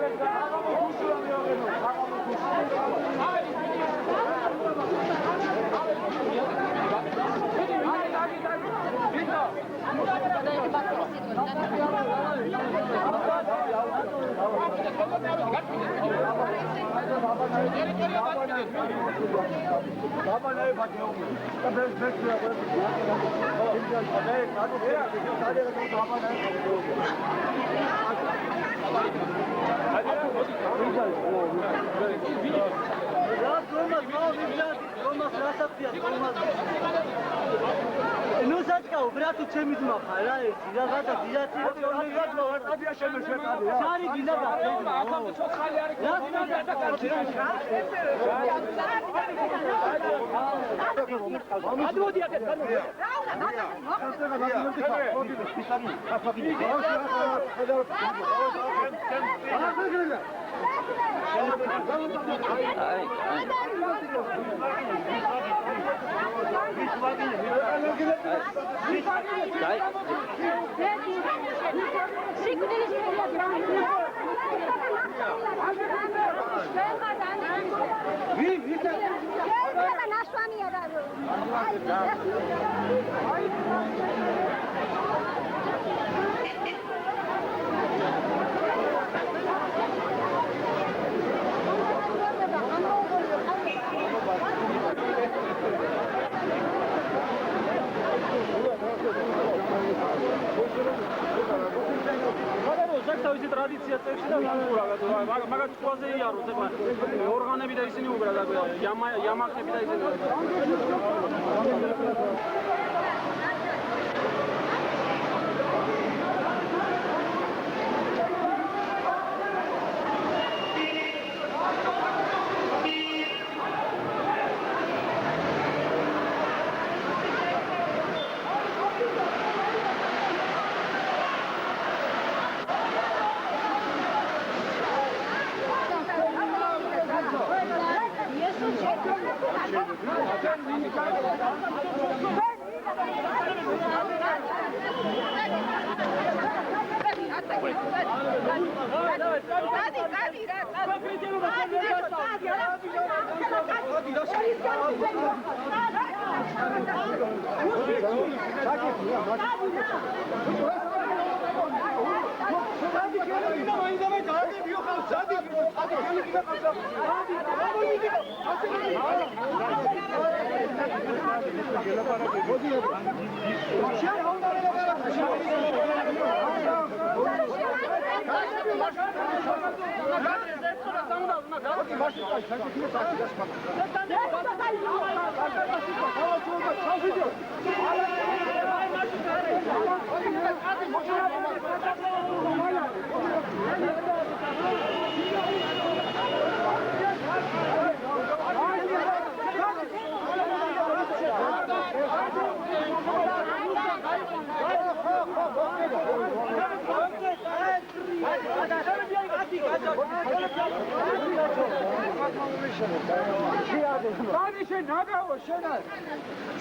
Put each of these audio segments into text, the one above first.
What Nu sačkao, bratu, če mi zmaha, rajeći, da gata, ja ti Sari gidaba. თავისი ტრადიცია წევში და უყურა მაგათ ყველაზე იაროს ეხლა ორგანები და ისინი უყურა და იამაყები და ისინი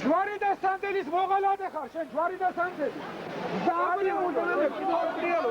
ჯვარი და სანდელის მოღალატე ხარ შენ ჯვარი და სანდელი დააბრი უნდერები დააბრიალო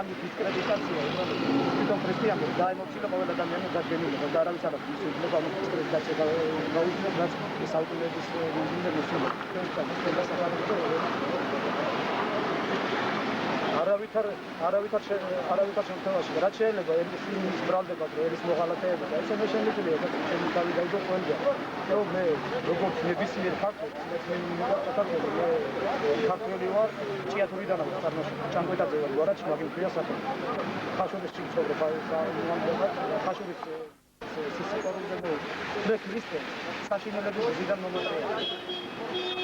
მანგი დისკრედიტაცია თვითონ ქრისტიანებს დაემოცილა ყოველ ადამიანს დადგენილება და არავის არ აქვს ის უძლება ამ დისკრედიტაცია გაუძლებს რაც საუკუნეების მიმდინარე მოსულა არავითარ შემთხვევაში რაც შეიძლება ერის ბრალდება ერის მოღალატეება და ესე შემიძლია და ჩემი თავი დაიდო ყველგან და მე როგორც ნებისმიერ ფაქტს მე ქართველი ვარ ჭიათურიდან ვარ ჭანგვეტაძე ვარ რაც მაგ მქრია საფრთხე ხაშურის ჩიცობრა ხაშურის სისიკორზე მე ქრისტე საშინელების ზიდან მომწია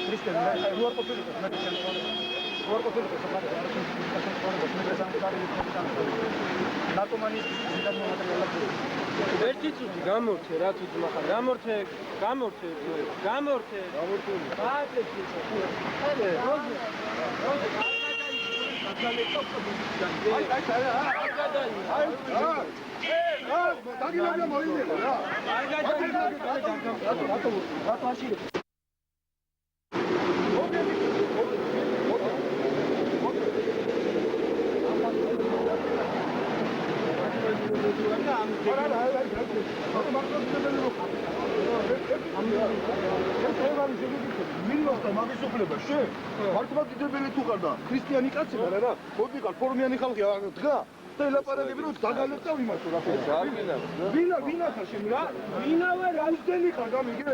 ქრისტე მე ვარ ყოფილი მე ვარ ყოფილი ნარკომანის ზიდან მომწია ერთი წუთი გამორჩე რა თუ ძმახარ გამორჩე ქრისტიანი კაცი ხარ რა? მოდი ხარ ფორმიანი ხალხი დგა და ელაპარაკები რომ დაგალეწა ვიმართო რა ხო? ვინა ხარ შენ რა? ვინა ვარ ამდენი ხარ გამიგე?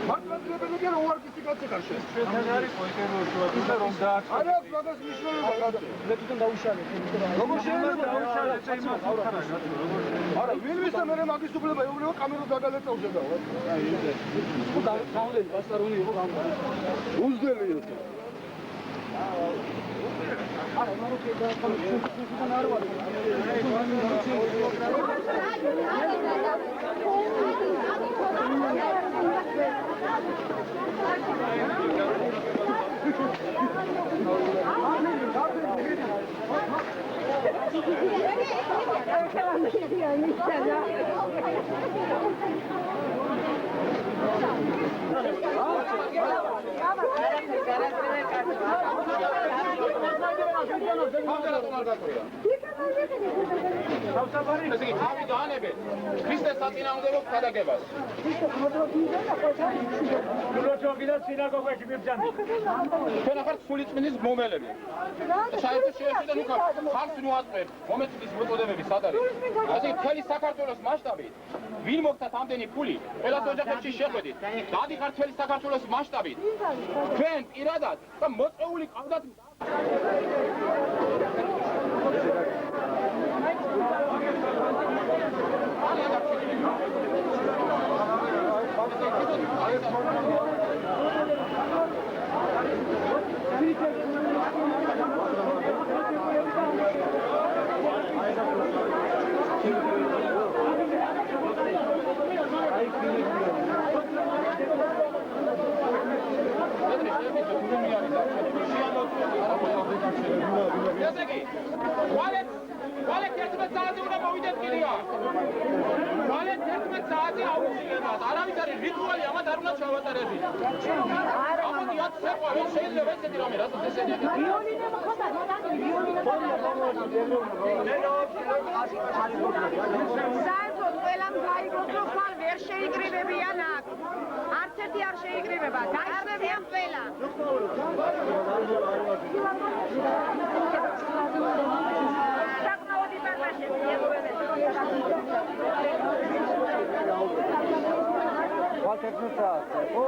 მართლმადიდებელი კი რა უარკისი კაცი ხარ შენ? შენ არის პოიკეროშუა რომ დააწყო არა მაგას მნიშვნელობა მე თვითონ დაუშალე როგორ შეიძლება არა ვინ ვისა მე მაგის უფლება ეუბნება კამერა დაგალეწავზე და დაუნდენი პასტარული იყო უზდელი არა მაროკე და თვითონ არ ვარ ქრისტეს საწინააღმდეგო ქადაგებას. ჩვენ ახლა სულიწმინდის მომელები. საერთოდ შეეშიდან უკან ხალხს ნუაწყებ მომეწვის მოწოდებები სად არის? ასე მთელი საქართველოს მასშტაბით ვინ მოგცათ ამდენი ფული? ყველას ოჯახებში შეხვედით. გადიხართ მთელი საქართველოს მასშტაბით. ჩვენ პირადად და მოწეული ყავდათ Valek ertmet saati una movidet kiriya. Valek ertmet saati avuçiyema. Aravis ari rituali ama daruna çavatarezi. Ama diyat sepa ve şeyle ve sedirami razı desene. Violine bakata, violine საერთოდ ყველამ გაიგოს რომ ხვალ ვერ შეიკრიბებიან აქ. არც ერთი არ შეიკრიბება, გაიხსნებიან ყველა. საკმაოდ იპარლაშებია ყველას. ვაკეთნცა, ხო?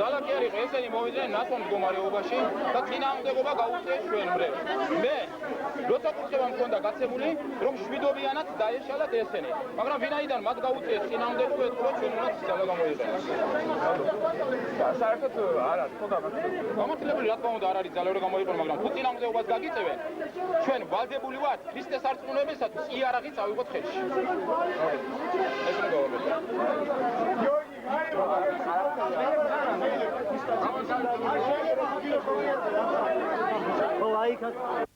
ძალაკი არის ესენი მოვიდნენ ნაცვალ მდგომარეობაში და წინააღმდეგობა გაუწიეს ჩვენ მრევლ. მე როცა კურსება მქონდა გაცემული რომ შვიდობიანად დაეშალათ ესენი, მაგრამ ვინაიდან მათ გაუწიეს წინააღმდეგობა ეთქვა ჩვენ უნდა ძალა გამოიყენოს. საერთოდ არ არის ხო გამართლებული რა თქმა უნდა არ არის ძალა რომ გამოიყენო, მაგრამ თუ წინააღმდეგობას გაგიწევენ ჩვენ ვალდებული ვართ ქრისტეს არწმუნოებისათვის იარაღი წავიღოთ ხელში. ეს უნდა გავაკეთოთ. Oh, I got